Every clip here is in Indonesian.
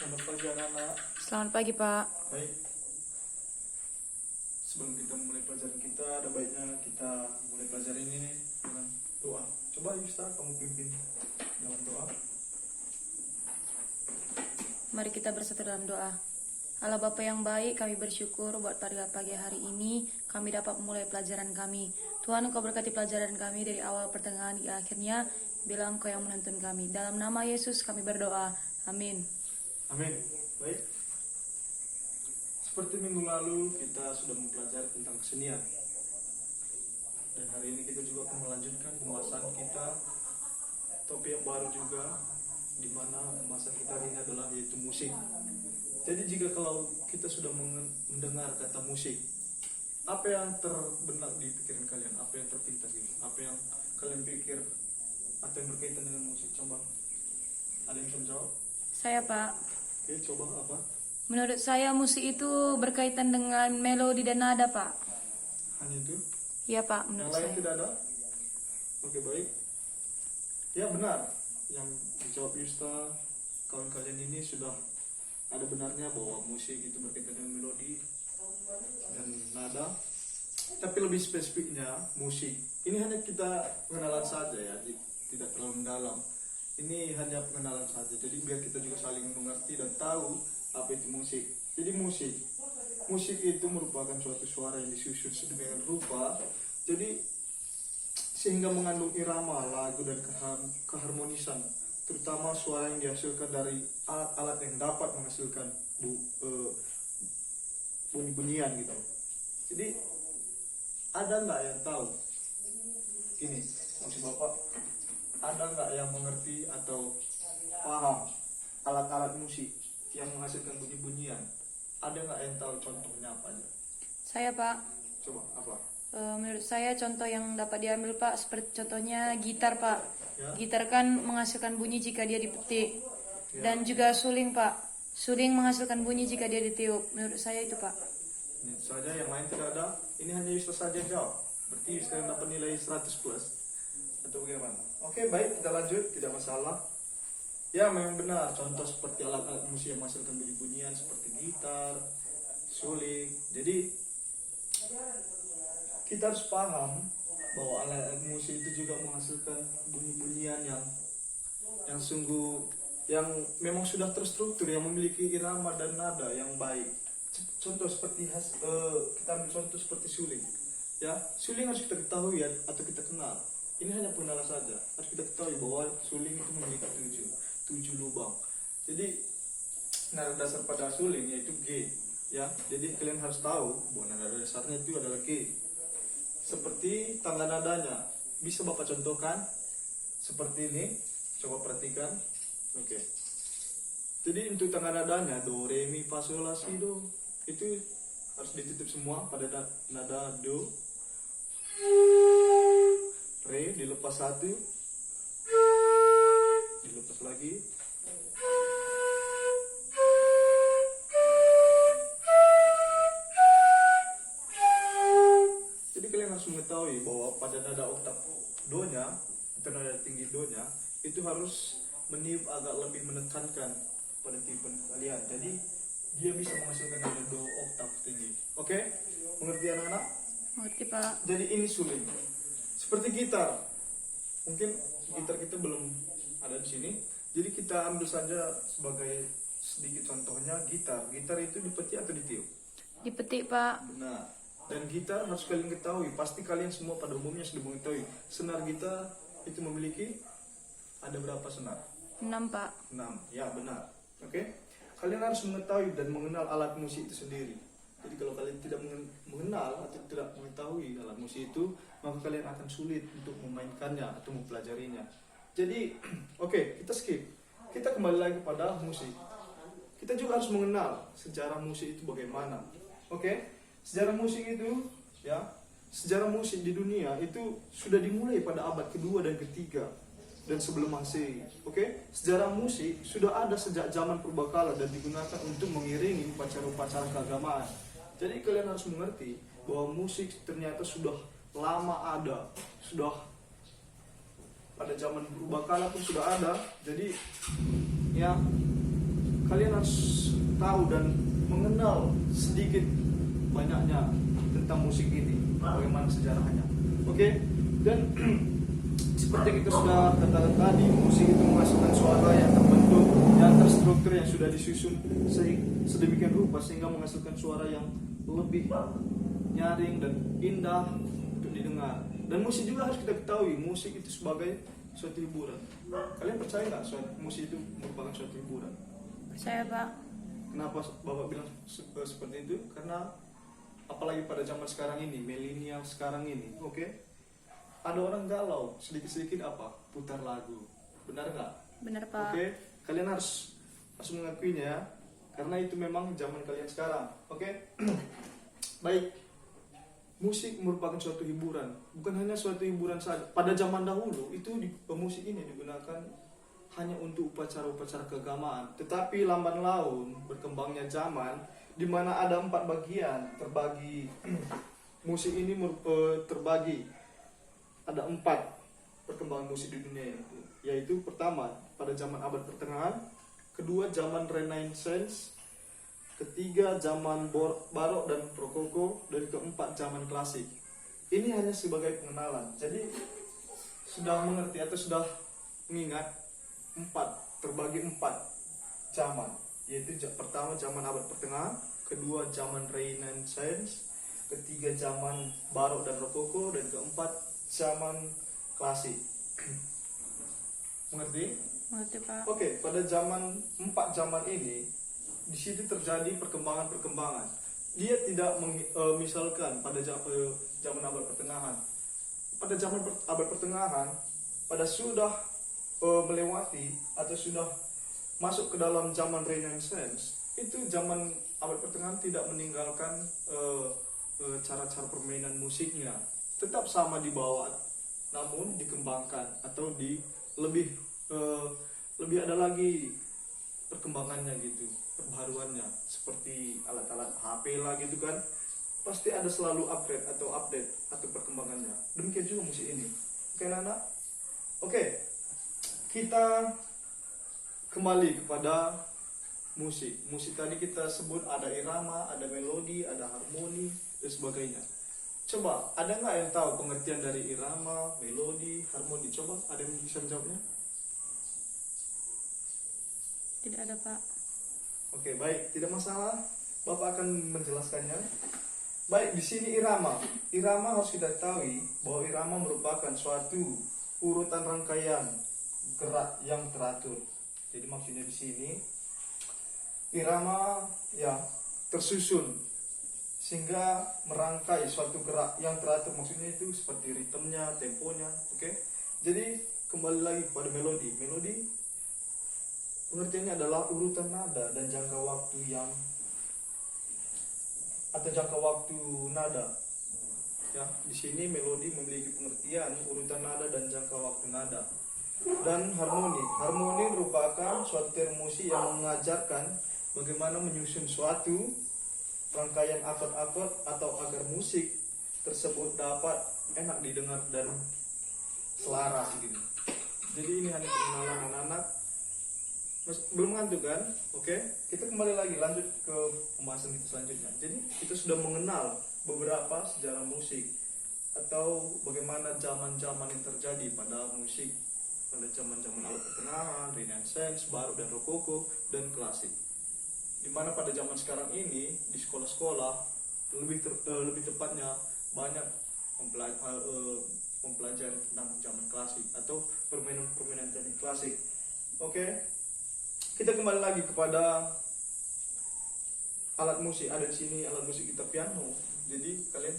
Selamat pagi anak-anak. Selamat pagi, Pak. Baik, sebelum kita mulai pelajaran kita, ada baiknya kita mulai pelajaran ini dengan doa. Coba Yusta, kamu pimpin dalam doa. Mari kita bersatu dalam doa. Allah Bapa yang baik, kami bersyukur buat pada pagi hari ini kami dapat memulai pelajaran kami. Tuhan, Engkau berkati pelajaran kami dari awal pertengahan hingga akhirnya, bila Engkau yang menuntun kami. Dalam nama Yesus kami berdoa. Amin. Amin. Baik. Seperti minggu lalu kita sudah mempelajari tentang kesenian. Dan hari ini kita juga akan melanjutkan pembahasan kita topik yang baru juga, di mana pembahasan kita hari ini adalah yaitu musik. Jadi jika kalau kita sudah mendengar kata musik, apa yang terbenak di pikiran kalian? Apa yang terpintas gitu? Apa yang kalian pikir atau yang berkaitan dengan musik? Coba ada yang bisa jawab? Saya, Pak. Oke, coba apa? Menurut saya musik itu berkaitan dengan melodi dan nada, Pak. Hanya itu? Iya, Pak, Yang menurut lain saya. tidak ada? Oke, baik. Ya, benar. Yang dijawab Yusta, kawan kalian ini sudah ada benarnya bahwa musik itu berkaitan dengan melodi dan nada. Tapi lebih spesifiknya musik. Ini hanya kita pengenalan saja ya, tidak terlalu mendalam. Ini hanya pengenalan saja. Jadi biar kita juga saling mengerti dan tahu apa itu musik. Jadi musik itu merupakan suatu suara yang disusun sedemikian rupa. Jadi sehingga mengandung irama, lagu dan keharmonisan, terutama suara yang dihasilkan dari alat-alat yang dapat menghasilkan bunyi-bunyian gitu. Jadi ada nggak yang tahu? Gini, maksud Bapak, ada nggak yang mengerti atau paham alat-alat musik yang menghasilkan bunyi-bunyian? Ada nggak yang tahu contohnya apa aja? Saya, Pak. Coba apa? Menurut saya contoh yang dapat diambil, Pak, seperti contohnya gitar, Pak. Ya. Gitar kan menghasilkan bunyi jika dia dipetik. Ya. Dan juga suling, Pak. Suling menghasilkan bunyi jika dia ditiup. Menurut saya itu, Pak. Ini saja, yang lain tidak ada. Ini hanya Yusta saja yang jawab. Berarti Yusta yang dapat nilai 100 plus. Atau bagaimana? Oke, baik, kita lanjut, tidak masalah. Ya, memang benar. Contoh seperti alat-alat musik yang menghasilkan bunyi-bunyian seperti gitar, suling. Jadi kita harus paham bahwa alat-alat musik itu juga menghasilkan bunyi-bunyian yang sungguh, yang memang sudah terstruktur, yang memiliki irama dan nada yang baik. Contoh seperti kita ambil contoh seperti suling. Ya, suling harus kita ketahui ya, atau kita kenal. Ini hanya pengenalan saja. Harus kita ketahui bahwa suling itu memiliki tujuh lubang. Jadi nada dasar pada suling yaitu G. Ya, jadi kalian harus tahu bahwa nada dasarnya itu adalah G. Seperti tangga nadanya, bisa Bapak contohkan seperti ini. Coba perhatikan. Oke. Jadi untuk tangga nadanya do, re, mi, fa, sol, la, si, do, itu harus ditutup semua pada nada do. Re dilepas satu, dilepas lagi. Jadi kalian harus mengetahui bahwa pada nada oktav do-nya atau nada tinggi do-nya itu harus meniup agak lebih menekankan pada tiupan kalian. Jadi dia bisa menghasilkan nada do oktav tinggi. Oke? Mengerti anak-anak? Mengerti, Pak. Jadi ini suling. Seperti gitar. Mungkin gitar kita belum ada di sini. Jadi kita ambil saja sebagai sedikit contohnya gitar. Gitar itu dipetik atau ditiup? Dipetik, Pak. Benar. Dan gitar harus kalian ketahui. Pasti kalian semua pada umumnya sudah mengetahui. Senar gitar itu memiliki ada berapa senar? 6, Pak. 6. Ya, benar. Oke? Kalian harus mengetahui dan mengenal alat musik itu sendiri. Jadi kalau kalian tidak mengenal atau tidak mengetahui alat musik itu, maka kalian akan sulit untuk memainkannya atau mempelajarinya. Jadi, oke, kita skip. Kita kembali lagi pada musik. Kita juga harus mengenal sejarah musik itu bagaimana. Oke? Sejarah musik itu, ya, sejarah musik di dunia itu sudah dimulai pada abad kedua dan ketiga dan sebelum Masehi. Oke? Sejarah musik sudah ada sejak zaman purbakala dan digunakan untuk mengiringi upacara-upacara keagamaan. Jadi kalian harus mengerti bahwa musik ternyata sudah lama ada, sudah pada zaman purbakala pun sudah ada. Jadi ya kalian harus tahu dan mengenal sedikit banyaknya tentang musik ini, bagaimana sejarahnya. Oke, dan seperti kita sudah katakan tadi, musik itu menghasilkan suara yang terbentuk, yang terstruktur, yang sudah disusun sedemikian rupa sehingga menghasilkan suara yang lebih nyaring dan indah untuk didengar. Dan musik juga harus kita ketahui, musik itu sebagai suatu hiburan. Kalian percaya nggak musik itu merupakan suatu hiburan? Percaya, Pak. Kenapa Bapak bilang seperti itu? Karena apalagi pada zaman sekarang ini, milenial sekarang ini, oke? Ada orang galau, sedikit-sedikit apa? Putar lagu. Benar nggak? Benar, Pak. Oke, kalian harus mengakuinya, karena itu memang zaman kalian sekarang. Oke? Baik, musik merupakan suatu hiburan. Bukan hanya suatu hiburan saja. Pada zaman dahulu itu musik ini digunakan hanya untuk upacara-upacara keagamaan. Tetapi lamban laun berkembangnya zaman, di mana ada 4 bagian terbagi. Musik ini terbagi. Ada 4 perkembangan musik di dunia ini, yaitu pertama pada zaman abad pertengahan, kedua zaman Renaissance, ketiga zaman Barok dan Rokoko, dan keempat zaman klasik. Ini hanya sebagai pengenalan. Jadi sudah mengerti atau sudah mengingat 4 terbagi 4 zaman, yaitu pertama zaman abad pertengahan, kedua zaman Renaissance, ketiga zaman Barok dan Rokoko, dan keempat zaman klasik. Mengerti? Mengerti, Pak. Oke, pada 4 zaman ini di situ terjadi perkembangan-perkembangan. Dia tidak misalkan pada zaman abad pertengahan. Pada zaman abad pertengahan, pada sudah melewati atau sudah masuk ke dalam zaman Renaissance, itu zaman abad pertengahan tidak meninggalkan cara-cara permainan musiknya. Tetap sama dibawa, namun dikembangkan atau lebih ada lagi perkembangannya gitu, perbaharuannya, seperti alat-alat HP lah gitu kan, pasti ada selalu upgrade atau perkembangannya. Demikian juga musik ini. Oke, anak. Oke, kita kembali kepada musik. Musik tadi kita sebut ada irama, ada melodi, ada harmoni dan sebagainya. Coba, ada nggak yang tahu pengertian dari irama, melodi, harmoni? Coba, ada yang bisa menjawabnya? Tidak ada, Pak. Oke, baik, tidak masalah. Bapak akan menjelaskannya. Baik, di sini irama. Irama harus kita ketahui bahwa irama merupakan suatu urutan rangkaian gerak yang teratur. Jadi maksudnya di sini irama ya tersusun sehingga merangkai suatu gerak yang teratur, maksudnya itu seperti ritmenya, temponya, oke? Jadi kembali lagi pada melodi. Melodi pengertiannya adalah urutan nada dan jangka waktu nada. Ya, di sini melodi memiliki pengertian urutan nada dan jangka waktu nada. Dan harmoni. Harmoni merupakan suatu term musik yang mengajarkan bagaimana menyusun suatu rangkaian akord-akord atau agar musik tersebut dapat enak didengar dan selaras gitu. Jadi ini hanya pengenalan anak-anak. Belum ngantuk kan? Oke, kita kembali lagi lanjut ke pembahasan kita selanjutnya. Jadi kita sudah mengenal beberapa sejarah musik atau bagaimana zaman-zaman yang terjadi pada musik pada zaman-zaman abad pertengahan, Renaissance, Barok dan Rokoko dan klasik. Dimana pada zaman sekarang ini di sekolah-sekolah lebih tepatnya banyak mempelajari tentang zaman klasik atau permainan-permainan teknik klasik. Oke, kita kembali lagi kepada alat musik. Ada di sini alat musik kita piano. Jadi kalian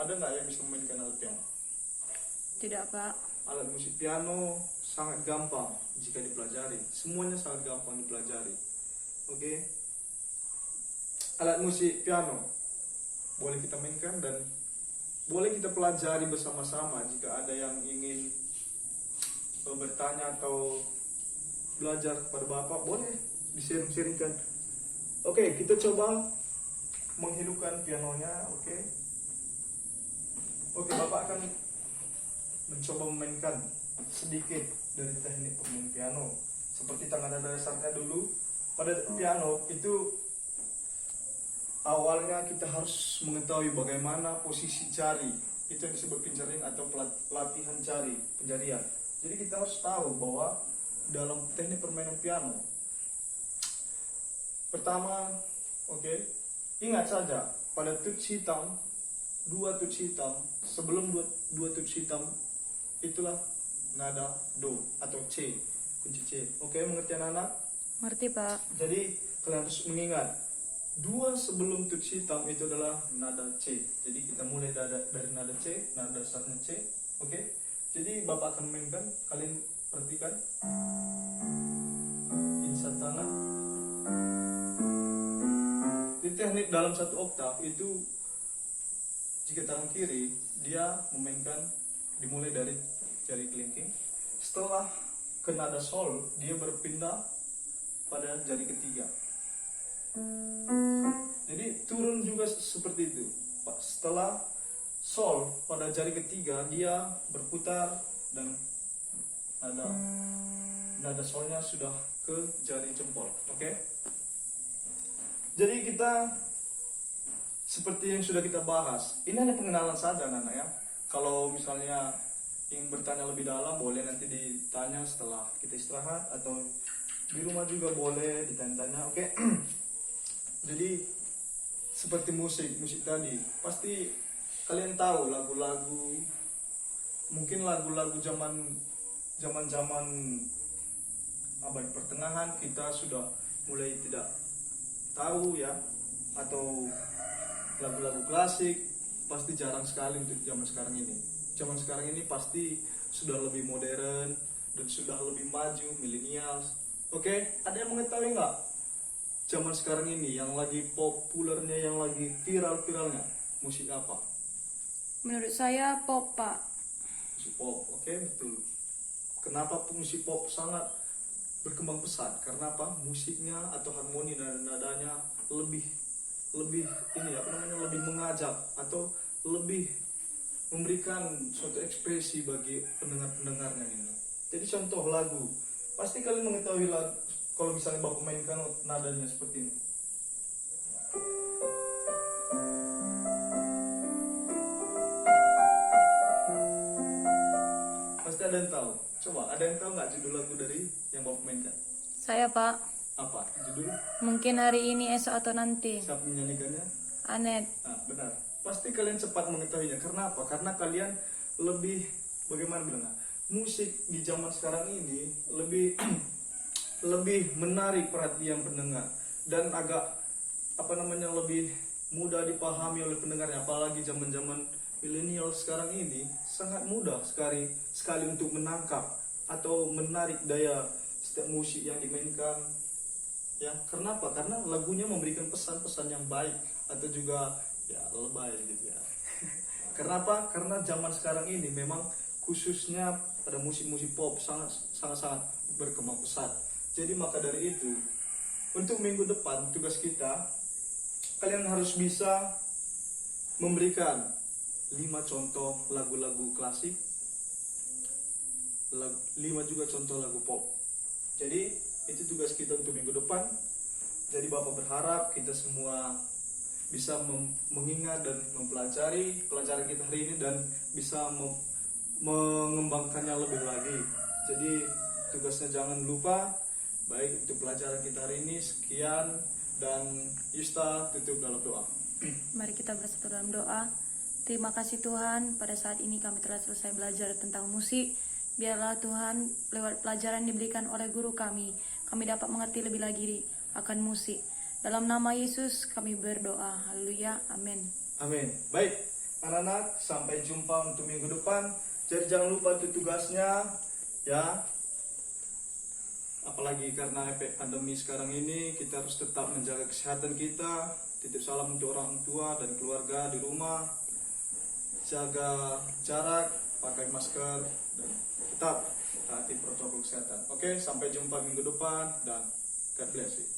ada nggak yang bisa memainkan alat piano? Tidak, Pak. Alat musik piano sangat gampang jika dipelajari. Semuanya sangat gampang dipelajari. Oke. Alat musik piano boleh kita mainkan dan boleh kita pelajari bersama-sama. Jika ada yang ingin bertanya atau belajar kepada Bapak, boleh di-sharing-sharingkan. Oke, kita coba menghidupkan pianonya. Oke, Bapak akan mencoba memainkan sedikit dari teknik pemain piano. Seperti tangan dasarnya dulu. pada piano itu awalnya kita harus mengetahui bagaimana posisi jari. Itu yang disebut fingering atau latihan jari, penjarian. Jadi kita harus tahu bahwa dalam teknik permainan piano, pertama, ingat saja pada tuts hitam, dua tuts hitam, sebelum dua tuts hitam itulah nada do atau C, kunci C. Mengerti anak-anak? Mengerti, Pak. Jadi kalian harus mengingat dua sebelum tuts hitam itu adalah nada C. Jadi kita mulai dari nada C, nada dasarnya C. Jadi Bapak akan mainkan, kalian perhatikan. Insert tangan. Di teknik dalam satu oktav itu, jika tangan kiri dia memainkan dimulai dari jari kelingking. Setelah ke nada sol, dia berpindah pada jari ketiga. Jadi turun juga seperti itu. Setelah sol pada jari ketiga, dia berputar dan nada solnya sudah ke jari jempol. Jadi kita seperti yang sudah kita bahas, ini hanya pengenalan saja anak-anak ya. Kalau misalnya ingin bertanya lebih dalam, boleh nanti ditanya setelah kita istirahat, atau di rumah juga boleh ditanya-tanya. Jadi seperti musik tadi, pasti kalian tahu lagu-lagu, mungkin lagu-lagu zaman abad pertengahan kita sudah mulai tidak tahu ya, atau lagu-lagu klasik pasti jarang sekali untuk zaman sekarang ini. Zaman sekarang ini pasti sudah lebih modern dan sudah lebih maju, milenial. Ada yang mengetahui nggak zaman sekarang ini yang lagi populernya, yang lagi viral-viralnya musik apa? Menurut saya pop, Pak. Musik pop, betul. Kenapa musik pop sangat berkembang pesat? Karena apa? Musiknya atau harmoni dan nadanya lebih lebih mengajak atau lebih memberikan suatu ekspresi bagi pendengarnya ini. Jadi contoh lagu, pasti kalian mengetahui lagu, kalau misalnya Bapak mainkan nadanya seperti ini. Pasti ada yang tahu. Coba, ada yang tahu nggak judul lagu dari yang Bapak mainkan? Saya, Pak. Apa judul? Mungkin hari ini, esok, atau nanti. Siapa menyanyikannya? Anet. Benar. Pasti kalian cepat mengetahuinya. Karena apa? Karena kalian lebih, bagaimana bilangnya, musik di zaman sekarang ini lebih lebih menarik perhatian pendengar dan agak lebih mudah dipahami oleh pendengarnya. Apalagi zaman milenial sekarang ini sangat mudah sekali untuk menangkap atau menarik daya setiap musik yang dimainkan. Ya, karena apa? Karena lagunya memberikan pesan-pesan yang baik atau juga ya lebay gitu ya. Kenapa? Karena zaman sekarang ini memang khususnya pada musik-musik pop sangat berkembang pesat. Jadi maka dari itu, untuk minggu depan tugas kita, kalian harus bisa memberikan 5 contoh lagu-lagu klasik, 5 juga contoh lagu pop. Jadi itu tugas kita untuk minggu depan. Jadi Bapak berharap kita semua bisa mengingat dan mempelajari pelajaran kita hari ini dan bisa mengembangkannya lebih lagi. Jadi tugasnya jangan lupa, baik untuk pelajaran kita hari ini. Sekian, dan Yusta tutup dalam doa. Mari kita bersatu dalam doa. Terima kasih Tuhan, pada saat ini kami telah selesai belajar tentang musik. Biarlah Tuhan, lewat pelajaran diberikan oleh guru kami dapat mengerti lebih lagi akan musik. Dalam nama Yesus kami berdoa. Haleluya. Amin. Amin. Baik, anak-anak, sampai jumpa untuk minggu depan. Jadi jangan lupa untuk tugasnya ya. Apalagi karena efek pandemi sekarang ini, kita harus tetap menjaga kesehatan kita. Titip salam untuk orang tua dan keluarga di rumah. Jaga jarak, pakai masker, dan tetap taati protokol kesehatan. Sampai jumpa minggu depan, dan God bless you.